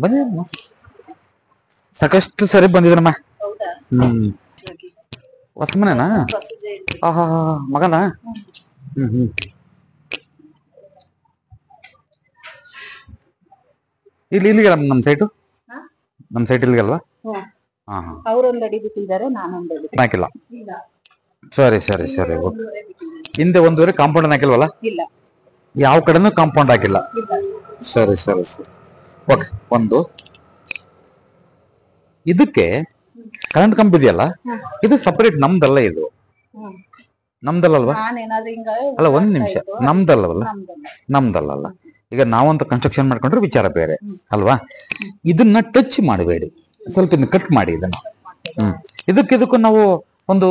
ಬಂದಿದ್ದ ಸಾಕಷ್ಟು ಸರಿ ಬಂದಿದ್ರಮ್ಮ. ಹ್ಮ್ ಹೊಸ ಮನೆನಾ? ಆಹಾ ಮಗನಾ? ಹ್ಮ್ ಇಲ್ಲಿಗಲ್ಲ ನಮ್ ಸೈಟು, ನಮ್ ಸೈಟ್ ಇಲ್ಲಿಗಲ್ವಾ? ಹಾ ಹಾ ಅವರೊಂದು ಅಡಿ ಬಿಟ್ಟಿದ್ದಾರೆ, ನಾನೊಂದು ಅಡಿ ಹಾಕಿಲ್ಲ. ಸರಿ ಸರಿ ಸರಿ. ಹಿಂದೆ ಒಂದೂವರೆ ಕಾಂಪೌಂಡ್ ಹಾಕಿಲ್ವಲ್ಲ? ಇಲ್ಲ, ಯಾವ ಕಡೆನೂ ಕಾಂಪೌಂಡ್ ಹಾಕಿಲ್ಲ. ಸರಿ ಸರಿ ಸರಿ. ಓಕೆ. ಒಂದು ಇದಕ್ಕೆ ಕರೆಂಟ್ ಕಂಬ ಇದೆಯಲ್ಲ, ಇದು ಸಪರೇಟ್ ನಮ್ದಲ್ಲ, ಇದು ನಮ್ದಲ್ಲಲ್ವಾ? ಅಲ್ಲ ಒಂದ್ ನಿಮಿಷ, ನಮ್ದಲ್ಲವಲ್ಲ? ನಮ್ದಲ್ಲ. ಈಗ ನಾವಂತ ಕನ್ಸ್ಟ್ರಕ್ಷನ್ ಮಾಡ್ಕೊಂಡ್ರೆ ವಿಚಾರ ಬೇರೆ ಅಲ್ವಾ? ಇದನ್ನ ಟಚ್ ಮಾಡಬೇಡಿ, ಸ್ವಲ್ಪ ಇದನ್ನ ಕಟ್ ಮಾಡಿ ಇದನ್ನ. ಇದಕ್ಕೂ ನಾವು ಒಂದು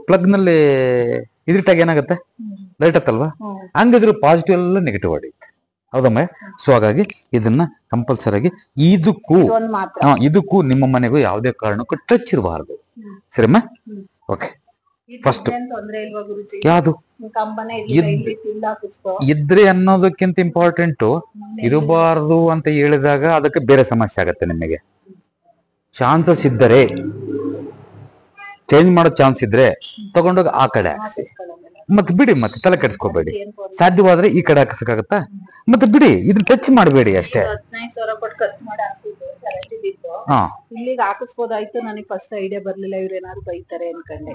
ಪ್ಲಗ್ ನಲ್ಲಿ ಇದಿಟ್ಟಾಗ ಏನಾಗುತ್ತೆ? ಲೈಟ್ ಹತ್ತಲ್ವಾ? ಹಂಗಿದ್ರು ಪಾಸಿಟಿವ್ ಎಲ್ಲ ನೆಗೆಟಿವ್ ಹೊಡೆಯುತ್ತೆ, ಹೌದಮ್ಮ? ಸೊ ಹಾಗಾಗಿ ಇದನ್ನ ಕಂಪಲ್ಸರಿ ಆಗಿ ಇದಕ್ಕೂ ನಿಮ್ಮ ಮನೆಗೂ ಯಾವುದೇ ಕಾರಣಕ್ಕೂ ಟಚ್ ಇರಬಾರ್ದು. ಸರಿಮ್ಮ? ಓಕೆ. ಫಸ್ಟ್ ಯಾವುದು ಇದ್ರೆ ಅನ್ನೋದಕ್ಕಿಂತ ಇಂಪಾರ್ಟೆಂಟು ಇರಬಾರ್ದು ಅಂತ ಹೇಳಿದಾಗ ಅದಕ್ಕೆ ಬೇರೆ ಸಮಸ್ಯೆ ಆಗತ್ತೆ. ನಿಮಗೆ ಚಾನ್ಸಸ್ ಇದ್ದರೆ, ಚೇಂಜ್ ಮಾಡೋ ಚಾನ್ಸ್ ಇದ್ರೆ ತಗೊಂಡೋಗಿ ಆ ಕಡೆ ಹಾಕ್ಸಿ, ಮತ್ತೆ ಬಿಡಿ, ಮತ್ತೆ ತಲೆ ಕೆಡಿಸ್ಕೋಬೇಡಿ. ಸಾಧ್ಯವಾದ್ರೆ ಈ ಕಡೆ ಹಾಕಿಸಕ್ಕಾಗತ್ತಾ? ಮತ್ತೆ ಬಿಡಿ, ಇದನ್ನ ಟಚ್ ಮಾಡಬೇಡಿ ಅಷ್ಟೇ. ಇಲ್ಲಿಗೆ ಹಾಕಿಸ್ಬೋದಾಯ್ತು. ನನಗೆ ಫಸ್ಟ್ ಐಡಿಯಾ ಬರ್ಲಿಲ್ಲ, ಇವ್ರು ಏನಾದ್ರು ಬೈತಾರೆ ಅನ್ಕೊಂಡೆ.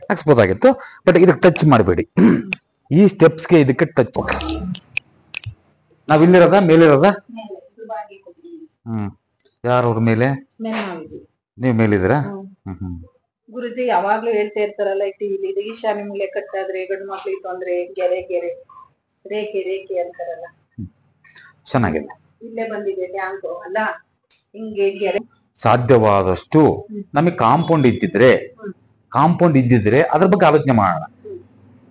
ಹಾಕ್ಸ್ಬೋದಾಗಿತ್ತು, ಬಟ್ ಇದಕ್ಕೆ ಟಚ್ ಮಾಡಬೇಡಿ. ಈ ಸ್ಟೆಪ್ಸ್ಗೆ ಇದಕ್ಕೆ ಟಚ್. ನಾವ್ ಇಲ್ಲಿರೋದ ಮೇಲಿರೋದ? ಯಾರವ್ರ ಮೇಲೆ? ನೀವ್ ಮೇಲಿದ್ದೀರಾ? ಗುರುಜಿ ಯಾವಾಗ್ಲೂ ಹೇಳ್ತಾ ಇರ್ತಾರಲ್ಲ ಟಿವಿಲಿ, ಈಶಾನ್ಯ ಮೂಲೆ ಕಟ್ಟಾದ್ರೆ ಗಂಡು ಮಕ್ಳಿಗೆ ತೊಂದ್ರೆ, ಗೆರೆ ಗೆರೆ ರೇಖೆ ರೇಖೆ ಅಂತಾರಲ್ಲ. ಚೆನ್ನಾಗಿದೆ. ಇಲ್ಲೇ ಬಂದಿದೆ ಟ್ಯಾಂಕ್ ಅಲ್ಲ, ಹಿಂಗೆ ಗೆರೆ. ಸಾಧ್ಯವಾದಷ್ಟು ನಮಗೆ ಕಾಂಪೌಂಡ್ ಇದ್ದಿದ್ರೆ ಅದ್ರ ಬಗ್ಗೆ ಆಲೋಚನೆ ಮಾಡೋಣ.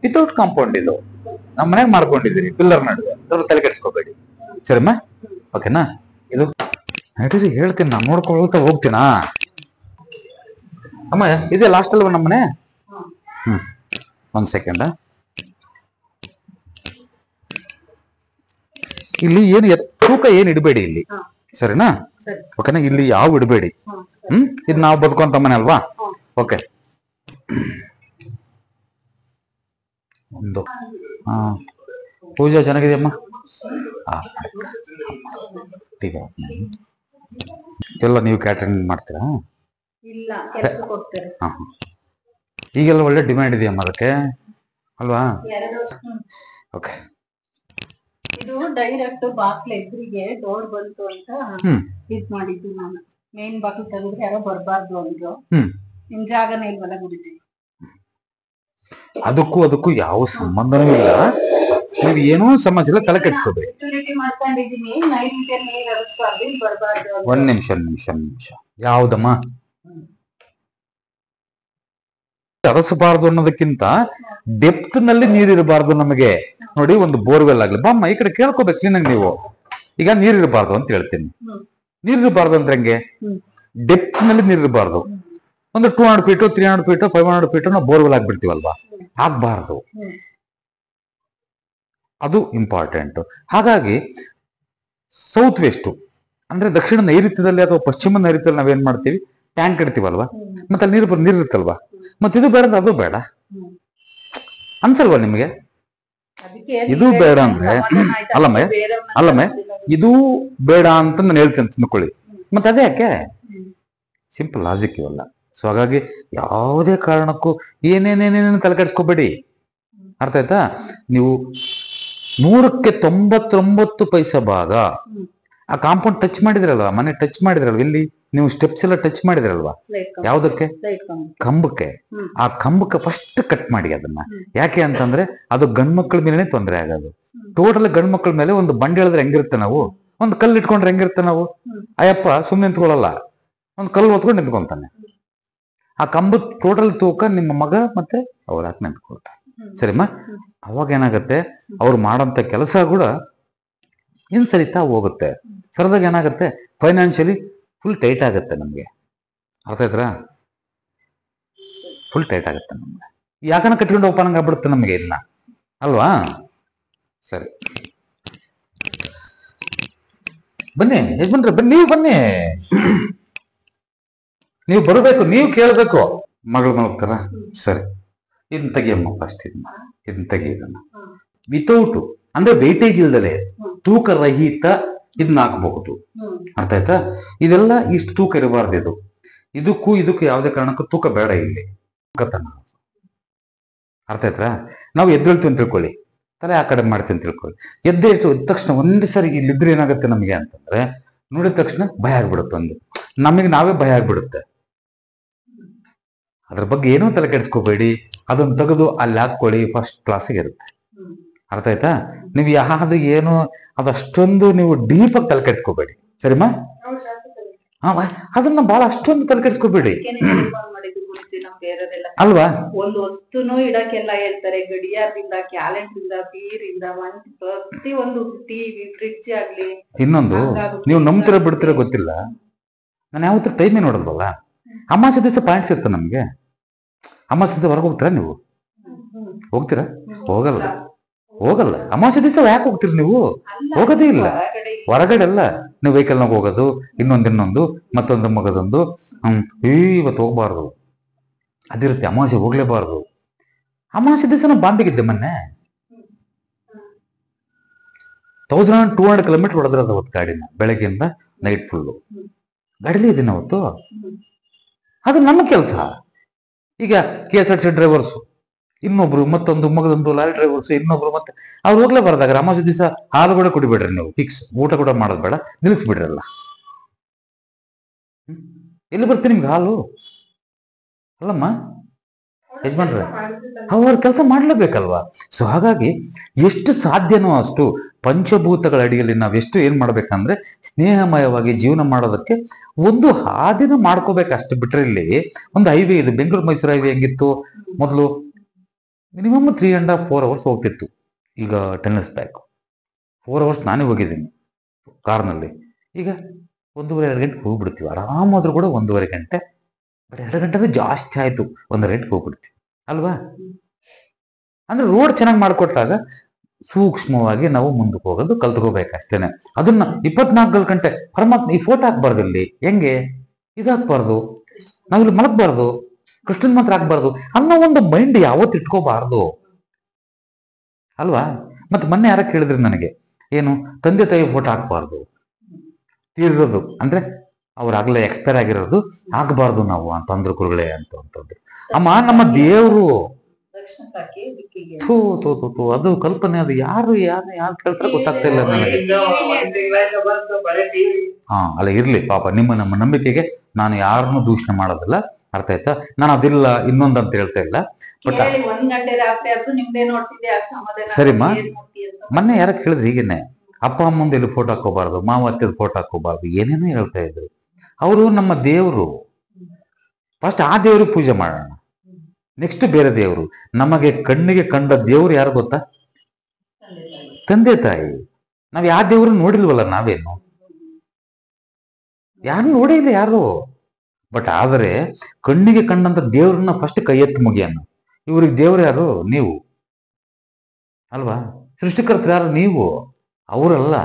ವಿತೌಟ್ ಕಾಂಪೌಂಡ್ ಇದು ನಮ್ಮ ಮನೆಗೆ ಮಾಡ್ಕೊಂಡಿದ್ದೀರಿ, ಪಿಲ್ಲರ್ ನಡುವೆ, ಅದ್ರ ತಲೆ ಕೆಡಿಸ್ಕೋಬೇಡಿ. ಸರಿಮ್ಮ? ಓಕೆನಾ? ಇದು ನಡೀರಿ, ಹೇಳ್ತೀನಿ, ನಾನು ನೋಡ್ಕೊಳ್ತಾ ಹೋಗ್ತೀನಾ. ಅಮ್ಮ ಇದೇ ಲಾಸ್ಟ್ ಅಲ್ವ ನಮ್ಮನೆ? ಒಂದ್ ಸೆಕೆಂಡ್. ಇಲ್ಲಿ ಏನು ತೂಕ ಏನ್ ಇಡಬೇಡಿ ಇಲ್ಲಿ, ಸರಿನಾ? ಓಕೆನಾ? ಇಲ್ಲಿ ಯಾವ ಇಡಬೇಡಿ. ಇದು ನಾವು ಬದುಕುವಂತ ಮನೆ ಅಲ್ವಾ? ಓಕೆ. ಒಂದು ಪೂಜೆ ಚೆನ್ನಾಗಿದೆಯಮ್ಮ? ಎಲ್ಲ ನೀವು ಕ್ಯಾಟರಿಂಗ್ ಮಾಡ್ತೀರಾ? ಈಗೆಲ್ಲ ಒಳ್ಳೆ ಡಿಮ್ಯಾಂಡ್ ಇದೆಯಮ್ಮ ಅದಕ್ಕೆ ಅಲ್ವಾ? ಓಕೆ. ಇದು ಡೈರೆಕ್ಟ್ ಬಾಕ್ಲ ಎದುರಿಗೆ ಡೋರ್ ಬಂತು ಅಂತ ಇದ್ ಮಾಡಿದ್ದು ನಾನು. ಮೇನ್ ಬಾಕ್ಲ ತೆಗೆದ್ರೆ ಯಾರೋ ಬರ್ಬಾರ್ದು ಅಂದ್ರು. ನಿಮ್ ಜಾಗನೇ ಇಲ್ವಲ್ಲ ಗುರುಜಿ. ಅದಕ್ಕೂ ಯಾವ ಸಂಬಂಧನೂ ಇಲ್ಲ. ನೀವು ಏನೋ ಸಮಸ್ಯೆ ಇಲ್ಲ, ತಲೆ ಕೆಡಿಸ್ಕೋಬೇಡಿ. ಮಾಡ್ಕೊಂಡಿದೀನಿ. ಒಂದ್ ನಿಮಿಷ. ಯಾವ್ದಮ್ಮ? ಅರಸಬಾರ್ದು ಅನ್ನೋದಕ್ಕಿಂತ ಡೆಪ್ತ್ ನಲ್ಲಿ ನೀರಿರಬಾರ್ದು ನಮಗೆ. ನೋಡಿ, ಒಂದು ಬೋರ್ವೆಲ್ ಆಗ್ಲಿ, ಬಾಮ್ಮ ಈ ಕಡೆ ಕೇಳ್ಕೋಬೇಕು ಕ್ಲೀನಾಗಿ ನೀವು. ಈಗ ನೀರಿರಬಾರ್ದು ಅಂತ ಹೇಳ್ತೀನಿ. ನೀರಿರಬಾರ್ದು ಅಂದ್ರೆ ಹೆಂಗೆ? ಡೆಪ್ತ್ ನಲ್ಲಿ ನೀರಿರಬಾರ್ದು. ಒಂದು 200 ಫೀಟು 300 ಫೀಟು 500 ಫೀಟು ನಾವು ಬೋರ್ವೆಲ್ ಆಗ್ಬಿಡ್ತೀವಲ್ವಾ? ಆಗ್ಬಾರ್ದು, ಅದು ಇಂಪಾರ್ಟೆಂಟ್. ಹಾಗಾಗಿ ಸೌತ್ ವೆಸ್ಟ್ ಅಂದ್ರೆ ದಕ್ಷಿಣ ನೈಋತ್ಯದಲ್ಲಿ ಅಥವಾ ಪಶ್ಚಿಮ ನೈಋತ್ಯದಲ್ಲಿ ನಾವೇನ್ ಮಾಡ್ತೀವಿ? ಟ್ಯಾಂಕ್ ಇಡ್ತೀವಲ್ವಾ? ಮತ್ತೆ ಅಲ್ಲಿ ನೀರು ಇರುತ್ತಲ್ವಾ? ಮತ್ತೆ ಇದು ಬೇಡ ಅಂದ್ರೆ ಅದು ಬೇಡ ಅನ್ಸಲ್ವಾ ನಿಮಗೆ? ಇದು ಬೇಡ ಅಂದ್ರೆ ಅಲ್ಲಮ್ಮ ಇದು ಬೇಡ ಅಂತ ನಾನು ಹೇಳ್ತೇನೆ, ತಿಳ್ಕೊಳ್ಳಿ. ಮತ್ತೆ ಅದೇ ಯಾಕೆ? ಸಿಂಪಲ್ ಲಾಜಿಕ್ ಇವೆಲ್ಲ. ಸೊ ಹಾಗಾಗಿ ಯಾವುದೇ ಕಾರಣಕ್ಕೂ ಏನೇನೇನೇನು ತಲೆ ಕೆಡಿಸ್ಕೋಬೇಡಿ. ಅರ್ಥ ಆಯ್ತಾ? ನೀವು 100ಕ್ಕೆ 99% ಭಾಗ ಆ ಕಾಂಪೌಂಡ್ ಟಚ್ ಮಾಡಿದ್ರಲ್ವಾ, ಮನೆ ಟಚ್ ಮಾಡಿದ್ರಲ್ವ, ಇಲ್ಲಿ ನೀವು ಸ್ಟೆಪ್ಸ್ ಎಲ್ಲ ಟಚ್ ಮಾಡಿದ್ರಲ್ವಾ? ಯಾವ್ದಕ್ಕೆ? ಕಂಬಕ್ಕೆ. ಆ ಕಂಬಕ್ಕೆ ಫಸ್ಟ್ ಕಟ್ ಮಾಡಿ ಅದನ್ನ. ಯಾಕೆ ಅಂತಂದ್ರೆ ಅದು ಗಂಡ್ಮಕ್ಳ ಮೇಲೆ ತೊಂದರೆ ಆಗೋದು. ಟೋಟಲ್ ಗಂಡ್ಮಕ್ಳ ಮೇಲೆ ಒಂದು ಬಂಡೆ ಹೇಳಿದ್ರೆ ಹೆಂಗಿರುತ್ತೆ? ನಾವು ಒಂದು ಕಲ್ಲು ಇಟ್ಕೊಂಡ್ರೆ ಹೆಂಗಿರುತ್ತೆ? ನಾವು ಅಯ್ಯಪ್ಪ ಸುಮ್ಮನೆ ನಿಂತ್ಕೊಳ್ಳಲ್ಲ, ಒಂದು ಕಲ್ಲು ಹೊತ್ಕೊಂಡು ನಿಂತ್ಕೊಂತಾನೆ. ಆ ಕಂಬದ ಟೋಟಲ್ ತೂಕ ನಿಮ್ಮ ಮಗ ಮತ್ತೆ ಅವ್ರು ಹಾಕಿ ನಿಂತ್ಕೊಳ್ತಾರೆ. ಸರಿಮ್ಮ? ಅವಾಗ ಏನಾಗತ್ತೆ? ಅವ್ರು ಮಾಡಂತ ಕೆಲಸ ಕೂಡ ಸರಿತಾ ಹೋಗುತ್ತೆ. ಸರದಾಗ ಏನಾಗುತ್ತೆ? ಫೈನಾನ್ಷಿಯಲಿ ಫುಲ್ ಟೈಟ್ ಆಗುತ್ತೆ ನಮ್ಗೆ. ಅರ್ಥ ಆಯ್ತಾ? ಫುಲ್ ಟೈಟ್ ಆಗುತ್ತೆ ನಮ್ಗೆ. ಯಾಕನ ಕಟ್ಕೊಂಡು ಓಪನ್ ಆಗ್ಬಿಡುತ್ತೆ ನಮ್ಗೆ ಇನ್ನ, ಅಲ್ವಾ? ಸರಿ. ಬನ್ನಿ ಯಜಮಾನ್ರೆ ಬನ್ನಿ, ನೀವು ಬನ್ನಿ, ನೀವು ಬರಬೇಕು, ನೀವು ಕೇಳಬೇಕು. ಮಗಳು ಮಲಗ್ತಾರ? ಸರಿ, ಇದನ್ನ ತೆಗಿಯಮ್ಮ ಫಸ್ಟ್, ಇದನ್ನ ತೆಗಿ, ಇದನ್ನ ವಿತೌಟ್ ಅಂದ್ರೆ ವೆಯ್ಟೇಜ್ ಇಲ್ದಲೆ ತೂಕ ರಹಿತ ಇದನ್ನ ಹಾಕಬಹುದು. ಅರ್ಥ ಆಯ್ತಾ? ಇದೆಲ್ಲ ಇಷ್ಟು ತೂಕ ಇರಬಾರ್ದು. ಇದಕ್ಕೂ ಯಾವುದೇ ಕಾರಣಕ್ಕೂ ತೂಕ ಬೇಡ ಇಲ್ಲಿ. ಅರ್ಥ ಆಯ್ತಾ? ನಾವು ಎದ್ದೇಳ್ತೀವಿ ಅಂತ ತಿಳ್ಕೊಳ್ಳಿ, ತಲೆ ಆ ಕಡೆ ಮಾಡ್ತೀವಿ ಅಂತ ತಿಳ್ಕೊಳ್ಳಿ. ಎದ್ದ ತಕ್ಷಣ ಒಂದೇ ಸಾರಿ ಇಲ್ಲಿದ್ರೆ ಏನಾಗುತ್ತೆ ನಮಗೆ ಅಂತಂದ್ರೆ, ನೋಡಿದ ತಕ್ಷಣ ಭಯ ಆಗ್ಬಿಡುತ್ತೆ. ನಮಗೆ ನಾವೇ ಭಯ ಆಗ್ಬಿಡುತ್ತೆ. ಅದ್ರ ಬಗ್ಗೆ ಏನೂ ತಲೆ ಕೆಡಿಸ್ಕೋಬೇಡಿ, ಅದನ್ನ ತೆಗೆದು ಅಲ್ಲಿ ಹಾಕೊಳ್ಳಿ, ಫಸ್ಟ್ ಕ್ಲಾಸಿಗೆ ಇರುತ್ತೆ. ಅರ್ಥ ಆಯ್ತಾ? ನೀವು ಯಾವ್ದು ಏನು ಅದಷ್ಟೊಂದು ನೀವು ಡೀಪ್ ಆಗಿ ತಲೆ ಕೆಡಿಸ್ಕೋಬೇಡಿ, ಸರಿಮಾ? ಅದನ್ನ ಬಹಳ ಅಷ್ಟೊಂದು ತಲೆ ಕೆಡಿಸ್ಕೋಬೇಡಿ ಅಲ್ವಾ? ಒಂದು ವಸ್ತುನು ಇಡಕ್ಕೆಲ್ಲ ಹೇಳ್ತಾರೆ, ಗಡಿಯಾರದಿಂದ, ಕ್ಯಾಲೆಂಡರ್, ಬೀರಿಂದ, ಪ್ರತಿ ಒಂದು ಟಿವಿ, ಫ್ರಿಡ್ಜ್ ಆಗ್ಲಿ. ಇನ್ನೊಂದು, ನೀವು ನಂಬ್ತಿರ ಬಿಡ್ತಿರೋ ಗೊತ್ತಿಲ್ಲ, ನಾನು ಯಾವತ್ತೂ ಟೈಮೇ ನೋಡಲ್ವಲ್ಲ. ಅಮಾವಾಸ್ಯೆ ದಿವಸ ಪಾಯಿಂಟ್ಸ್ ಇರ್ತದೆ ನಮ್ಗೆ. ಅಮಾವಾಸ್ಯೆ ದಿವಸ ಹೊರಗೆ ಹೋಗ್ತೀರಾ ನೀವು? ಹೋಗ್ತೀರಾ? ಹೋಗಲ್ಲ. ಅಮಾವಾಸ್ಯೆ ದಿವಸ ಯಾಕೆ ಹೋಗ್ತೀರಿ ನೀವು? ಹೋಗೋದೇ ಇಲ್ಲ. ಹೊರಗಡೆ ಅಲ್ಲ, ನೀವು ವೆಹಿಕಲ್ನಾಗ ಹೋಗೋದು, ಇನ್ನೊಂದು ಮತ್ತೊಂದು ಮಗದೊಂದು, ಇವತ್ತು ಹೋಗ್ಬಾರ್ದು ಅದಿರುತ್ತೆ. ಅಮಾವಾಸ್ಯೆ ಹೋಗ್ಲೇಬಾರ್ದು. ಅಮಾವಾಸ್ಯೆ ದಿವಸ ನಾವು ಬಾಂಬೆಗಿದ್ದೆ ಮೊನ್ನೆ. 1200 ಕಿಲೋಮೀಟರ್ ಹೊಡೆದ್ರದ ಅವತ್ತು ಗಾಡಿನ, ಬೆಳಗ್ಗೆಯಿಂದ ನೈಟ್ ಫುಲ್ಲು ಗಾಡಿಲಿ ಇದ್ದೀನಿ ಅವತ್ತು. ಅದು ನಮ್ಮ ಕೆಲಸ. ಈಗ KSRTC ಡ್ರೈವರ್ಸು ಇನ್ನೊಬ್ರು, ಮತ್ತೊಂದು ಮಗದೊಂದು ಲಾರಿ ಡ್ರೈವರ್ಸ್ ಇನ್ನೊಬ್ರು, ಮತ್ತೆ ಅವ್ರು ಹೋಗ್ಲೇಬಾರ್ದಾಗ ಅಮಾವಾಸ್ಯೆ ದಿವಸ ಹಾಲು ಕೂಡ ಕುಡಿಬೇಡ್ರಿ ನೀವು, ಫಿಕ್ಸ್. ಊಟ ಕೂಡ ಮಾಡೋದು ಬೇಡ, ನಿಲ್ಲಿಸ್ಬಿಡ್ರಲ್ಲ. ಎಲ್ಲಿ ಬರ್ತೀನಿ ನಿಮ್ಗೆ ಹಾಲು? ಅಲ್ಲಮ್ಮ ಯಜಮಾನ್ರೆ, ಅವ್ರ ಕೆಲಸ ಮಾಡ್ಲೇಬೇಕಲ್ವಾ? ಸೊ ಹಾಗಾಗಿ ಎಷ್ಟು ಸಾಧ್ಯನೋ ಅಷ್ಟು ಪಂಚಭೂತಗಳ ಅಡಿಯಲ್ಲಿ ನಾವೆಷ್ಟು ಏನ್ ಮಾಡ್ಬೇಕಂದ್ರೆ ಸ್ನೇಹಮಯವಾಗಿ ಜೀವನ ಮಾಡೋದಕ್ಕೆ ಒಂದು ಹಾದಿನ ಮಾಡ್ಕೋಬೇಕು, ಅಷ್ಟು ಬಿಟ್ರೆ. ಇಲ್ಲಿ ಒಂದು ಹೈವೇ ಇದೆ, ಬೆಂಗಳೂರು ಮೈಸೂರು ಹೈವೇ ಹೆಂಗಿತ್ತು ಮೊದಲು? ಮಿನಿಮಮ್ 3.5-4 ಅವರ್ಸ್ ಹೋಗ್ತಿತ್ತು. ಈಗ 10 years ಬ್ಯಾಕ್ 4 ಅವರ್ಸ್ ನಾನೇ ಹೋಗಿದ್ದೀನಿ ಕಾರ್ನಲ್ಲಿ. ಈಗ 1.5-2 ಗಂಟೆಗೆ ಹೋಗ್ಬಿಡ್ತೀವಿ ಆರಾಮಾದ್ರೂ ಕೂಡ. 1.5 ಗಂಟೆ, ಬಟ್ 2 ಗಂಟೆ ಜಾಸ್ತಿ ಆಯ್ತು, 1 ಗಂಟೆಗೆ ಹೋಗ್ಬಿಡ್ತೀವಿ ಅಲ್ವಾ? ಅಂದ್ರೆ ರೋಡ್ ಚೆನ್ನಾಗಿ ಮಾಡ್ಕೊಟ್ಟಾಗ ಸೂಕ್ಷ್ಮವಾಗಿ ನಾವು ಮುಂದಕ್ಕೆ ಹೋಗೋದು ಕಲ್ತ್ಕೋಬೇಕು ಅಷ್ಟೇನೆ. ಅದನ್ನ 24 ಗಂಟೆ ಪರಮಾತ್ಮ ಈ ಫೋಟೋ ಹಾಕ್ಬಾರ್ದು, ಇಲ್ಲಿ ಹೆಂಗೆ ಇದಾಕ್ಬಾರ್ದು, ನಾವಿಲ್ಲಿ ಮಲಗಬಾರ್ದು, ಕೃಷ್ಣನ್ ಮಾತ್ರ ಹಾಕ್ಬಾರ್ದು ಅನ್ನೋ ಒಂದು ಮೈಂಡ್ ಯಾವತ್ತು ಇಟ್ಕೋಬಾರ್ದು ಅಲ್ವಾ? ಮತ್ತೆ ಮೊನ್ನೆ ಯಾರ ಕೇಳಿದ್ರಿ ನನಗೆ, ಏನು ತಂದೆ ತಾಯಿ ಫೋಟೋ ಹಾಕ್ಬಾರ್ದು, ತೀರಿರೋದು ಅಂದ್ರೆ ಅವ್ರಾಗ್ಲೇ ಎಕ್ಸ್ಪೈರ್ ಆಗಿರೋದು ಹಾಕ್ಬಾರ್ದು ನಾವು ಅಂತಂದ್ರು ಗುರುಗಳೇ ಅಂತಂದ್ರು. ಅಮ್ಮ ನಮ್ಮ ದೇವ್ರು ಅದು ಕಲ್ಪನೆ, ಅದು ಯಾರು ಕೇಳ್ತಾರೆ ಗೊತ್ತಾಗ್ತಾ ಇಲ್ಲ ನನಗೆ. ಅಲ್ಲ ಇರ್ಲಿ ಪಾಪ, ನಮ್ಮ ನಂಬಿಕೆಗೆ ನಾನು ಯಾರನ್ನೂ ದೂಷಣೆ ಮಾಡೋದಿಲ್ಲ. ಅರ್ಥ ಆಯ್ತಾ? ನಾನು ಅದಿಲ್ಲ ಇನ್ನೊಂದು ಅಂತ ಹೇಳ್ತಾ ಇಲ್ಲ. ಬಟ್ ಸರಿಮ್ಮ, ಮೊನ್ನೆ ಯಾರ ಕೇಳಿದ್ರು ಹೀಗೇನೆ, ಅಪ್ಪ ಅಮ್ಮಂದು ಎಲ್ಲಿ ಫೋಟೋ ಹಾಕೋಬಾರ್ದು, ಮಾವ ಅತ್ತೆದು ಫೋಟೋ ಹಾಕೋಬಾರ್ದು, ಏನೇನೋ ಹೇಳ್ತಾ ಇದ್ರು. ಅವರು ನಮ್ಮ ದೇವರು. ಫಸ್ಟ್ ಆ ದೇವ್ರಿಗೆ ಪೂಜೆ ಮಾಡೋಣ, ನೆಕ್ಸ್ಟ್ ಬೇರೆ ದೇವರು. ನಮಗೆ ಕಣ್ಣಿಗೆ ಕಂಡ ದೇವ್ರು ಯಾರು ಗೊತ್ತಾ? ತಂದೆ ತಾಯಿ. ನಾವ್ ಯಾವ ದೇವ್ರು ನೋಡಿಲ್ವಲ್ಲ, ನಾವೇನು ಯಾರು ನೋಡೇ ಇಲ್ಲ ಯಾರು. ಬಟ್ ಆದರೆ ಕಣ್ಣಿಗೆ ಕಂಡಂತ ದೇವ್ರನ್ನ ಫಸ್ಟ್ ಕೈ ಎತ್ತು ಮುಗಿಯನ್ನ. ಇವ್ರಿಗೆ ದೇವ್ರು ಯಾರು? ನೀವು ಅಲ್ವಾ? ಸೃಷ್ಟಿಕರ್ತರು ಯಾರು? ನೀವು, ಅವರಲ್ಲ.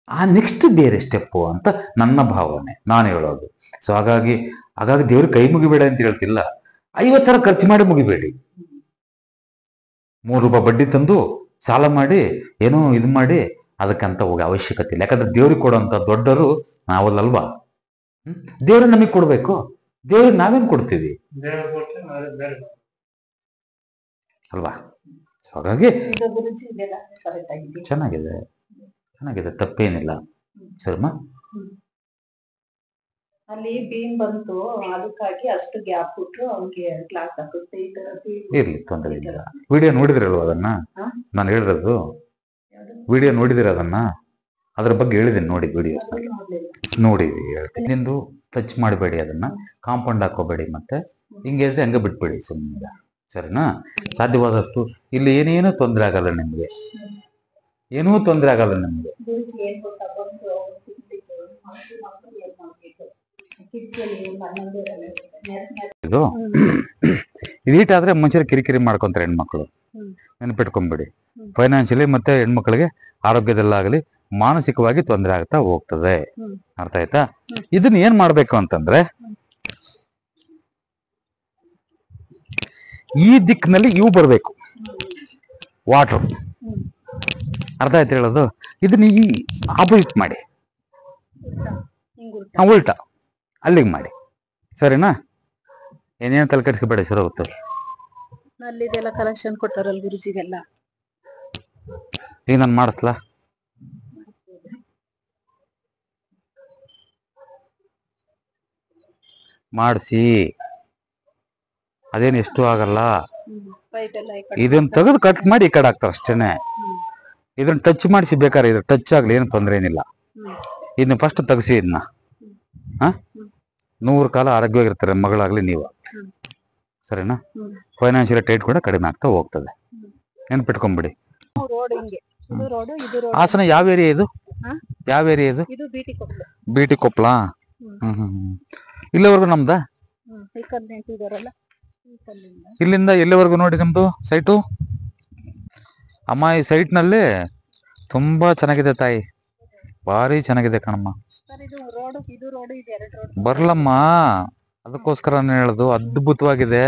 ಆ ನೆಕ್ಸ್ಟ್ ಬೇರೆ ಸ್ಟೆಪ್ಪು ಅಂತ ನನ್ನ ಭಾವನೆ, ನಾನು ಹೇಳೋದು. ಸೊ ಹಾಗಾಗಿ ದೇವ್ರಿಗೆ ಕೈ ಮುಗಿಬೇಡ ಅಂತ ಹೇಳ್ತಿಲ್ಲ. 50,000 ಖರ್ಚು ಮಾಡಿ ಮುಗಿಬೇಡಿ. 3 ರೂಪಾಯಿ ಬಡ್ಡಿ ತಂದು ಸಾಲ ಮಾಡಿ ಏನೋ ಇದು ಮಾಡಿ ಅದಕ್ಕಂತ ಹೋಗೋ ಅವಶ್ಯಕತೆ ಇಲ್ಲ. ಯಾಕಂದ್ರೆ ದೇವ್ರಿಗೆ ಕೊಡೋಂಥ ದೊಡ್ಡರು ನಾವಲ್ಲಲ್ವಾ? ದೇವ್ರ ನಮಗೆ ಕೊಡ್ಬೇಕು, ದೇವ್ರಿಗೆ ನಾವೇನ್ ಕೊಡ್ತೀವಿ ಅಲ್ವಾ? ಹಾಗಾಗಿ ಚೆನ್ನಾಗಿದೆ, ತಪ್ಪೇನಿಲ್ಲ. ಸರಿಮಾ? ಅಲ್ಲಿ ಬೀಮ್ ಬಂತು, ಅದಕ್ಕಾಗಿ ಅಷ್ಟು ಗ್ಯಾಪ್ ಕೊಟ್ರು ಅವ್ನಿಗೆ ಕ್ಲಾಸ್ ಹಾಕಿಸ್ತೆ. ಇರ್ಲಿ, ತೊಂದರೆ ಇಲ್ಲ. ವಿಡಿಯೋ ನೋಡಿದ್ರಲ್ವ ಅದನ್ನ? ನಾನು ಹೇಳಿರೋದು ವಿಡಿಯೋ ನೋಡಿದಿರ ಅದನ್ನ? ಅದ್ರ ಬಗ್ಗೆ ಹೇಳಿದ್ದೀನಿ ನೋಡಿ, ವಿಡಿಯೋಸ್ ನೋಡಿ ಹೇಳ್ತೀನಿ. ನಿಂದು ಟಚ್ ಮಾಡಬೇಡಿ, ಅದನ್ನ ಕಾಂಪೌಂಡ್ ಹಾಕೋಬೇಡಿ, ಮತ್ತೆ ಹಿಂಗೆ ಇದ್ರೆ ಹಂಗೆ ಬಿಟ್ಬೇಡಿ ಸುಮ್ಮನೆ. ಸರಿನಾ? ಸಾಧ್ಯವಾದಷ್ಟು ಇಲ್ಲಿ ಏನೇನೂ ತೊಂದರೆ ಆಗಲ್ಲ ನಿಮ್ಗೆ, ಏನೂ ತೊಂದರೆ ಆಗಲ್ಲ ನಿಮ್ಗೆ. ಇದು ಹೀಟ್ ಆದ್ರೆ ಮುಂಚೆ ಕಿರಿಕಿರಿ ಮಾಡ್ಕೊಂತಾರೆ ಹೆಣ್ಮಕ್ಳು, ನೆನಪಿಟ್ಕೊಂಡ್ಬಿಡಿ. ಫೈನಾನ್ಷಿಯಲಿ ಮತ್ತೆ ಹೆಣ್ಮಕ್ಳಿಗೆ ಆರೋಗ್ಯದಲ್ಲಾಗಲಿ ಮಾನಸಿಕವಾಗಿ ತೊಂದರೆ ಆಗ್ತಾ ಹೋಗ್ತದೆ. ಹ್ಮ್. ಅರ್ಥ ಆಯ್ತಾ? ಇದನ್ನ ಏನ್ ಮಾಡ್ಬೇಕು ಅಂತಂದ್ರೆ ಈ ದಿಕ್ಕಿನಲ್ಲಿ ಇವು ಬರ್ಬೇಕು, ವಾಟರ್. ಹ್ಮ್. ಅರ್ಥ ಆಯ್ತು ಹೇಳೋದು? ಇದನ್ನ ಈ ಆಪೋಸಿಟ್ ಮಾಡಿ, ಹಿಂಗ್ ಉಲ್ಟಾ. ಉಲ್ಟಾ ಅಲ್ಲಿಗೆ ಮಾಡಿ. ಸರಿನಾ? ಏನೇನು ತಲೆ ಕೆಡಿಸ್ಕೋಬೇಡ, ಶುರು ಹೋಗ್ತದೆ. ಅಲ್ಲಿದೆಲ್ಲ ಕಲೆಕ್ಷನ್ ಕೊಟ್ಟಾರಲ್ಲ ಗುರುಜಿಗೆಲ್ಲ. ಈಗ ನಾನು ಮಾಡಿಸ್ಲಾ? ಮಾಡಿಸಿ, ಅದೇನು ಎಷ್ಟು ಆಗಲ್ಲ. ಪೈಪ್ ಎಲ್ಲ ಇದನ್ನ ತೆಗೆದು ಕಟ್ ಮಾಡಿ ಈ ಕಡೆ ಹಾಕ್ತಾರೆ ಅಷ್ಟೇನೆ. ಇದನ್ನ ಟಚ್ ಮಾಡಿಸಿ ಬೇಕಾದ್ರೆ, ಇದು ಟಚ್ ಆಗ್ಲಿ, ಏನು ತೊಂದರೆ ಏನಿಲ್ಲ. ಇದನ್ನ ಫಸ್ಟ್ ತೆಗಿಸಿ ಇದನ್ನ. 100 ಕಾಲ ಆರೋಗ್ಯವಾಗಿರ್ತಾರೆ ಮಗಳಾಗ್ಲಿ ನೀವು. ಸರಿನಾ? ಫೈನಾನ್ಷಿಯಲ್ ಟೈಟ್ ಕೂಡ ಕಡಿಮೆ ಆಗ್ತಾ ಹೋಗ್ತದೆ. ನೆನ್ಪಿಟ್ಕೊಂಡ್ಬಿಡಿ. ರೋಡ್ ಹಿಂಗೆ, ಇದು ರೋಡ್, ಇದು ರೋಡ್. ಹಾಸನ ಯಾವ ಏರಿಯಾ ಇದು? ಯಾವ ಏರಿಯಾ ಇದು? ಇದು ಬಿಟಿ ಕೊಪ್ಪಳ. ಬಿಟಿ ಕೊಪ್ಪಳ. ಇಲ್ಲಿವರೆಗೂ ನಮ್ದ? ಈ ಕಲ್ಲು ನಿಂತಿದಾರಲ್ಲ, ಈ ಕಲ್ಲಿಂದ ಇಲ್ಲಿಂದ ಎಲ್ಲಿವರೆಗೂ ನೋಡಿ ನಮ್ದು ಸೈಟು. ಅಮ್ಮ ಈ ಸೈಟ್ ನಲ್ಲಿ ತುಂಬಾ ಚೆನ್ನಾಗಿದೆ ತಾಯಿ, ಭಾರಿ ಚೆನ್ನಾಗಿದೆ ಕಣಮ್ಮ. ಸರ್ ಇದು ರೋಡ್, ಇದು ರೋಡ್, ಇದು 2 ರೋಡ್ ಬರ್ಲಮ್ಮ, ಅದಕ್ಕೋಸ್ಕರ ನಾನು ಹೇಳೋದು ಅದ್ಭುತವಾಗಿದೆ.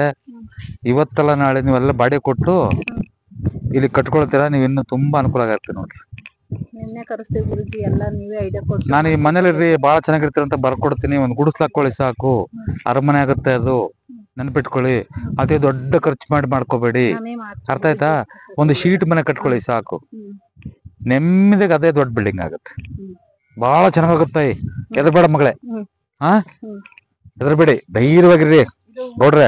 ಇವತ್ತಲ್ಲ ನಾಳೆ ನೀವೆಲ್ಲ ಬಾಡಿ ಕೊಟ್ಟು ಇಲ್ಲಿ ಕಟ್ಕೊಳ್ತೀರಾ, ನೀವು ಇನ್ನು ತುಂಬಾ ಅನುಕೂಲ ಆಗತ್ತೆ ನೋಡ್ರಿ. ನಿನ್ನೆ ಕರೆಸ್ತೀವಿ ಗುರುಜಿ, ಎಲ್ಲ ನೀವೇ ಐಡಿಯಾ ಕೊಟ್ಟು. ನಾನು ಈ ಮನೇಲಿ ಬಹಳ ಚೆನ್ನಾಗಿರ್ತೀರ ಅಂತ ಬರ್ಕೊಡ್ತೀನಿ. ಒಂದು ಗುಡಿಸ್ಲಾಕೊಳ್ಳಿ ಸಾಕು, ಅರಮನೆ ಆಗುತ್ತೆ ಅದು. ನೆನ್ಪಿಟ್ಕೊಳ್ಳಿ, ಅದೇ ದೊಡ್ಡ ಖರ್ಚು ಮಾಡ್ಕೋಬೇಡಿ. ಅರ್ಥ ಆಯ್ತಾ? ಒಂದು ಶೀಟ್ ಮನೆ ಕಟ್ಕೊಳ್ಳಿ ಸಾಕು, ನೆಮ್ಮದಿಗೆ ಅದೇ ದೊಡ್ಡ ಬಿಲ್ಡಿಂಗ್ ಆಗುತ್ತೆ. ಬಹಳ ಚೆನ್ನಾಗುತ್ತೆ. ಎದರ್ಬೇಡ ಮಗಳೇ, ಎದರ್ಬೇಡಿ, ಧೈರ್ಯವಾಗಿರ್ರಿ ನೋಡ್ರೆ.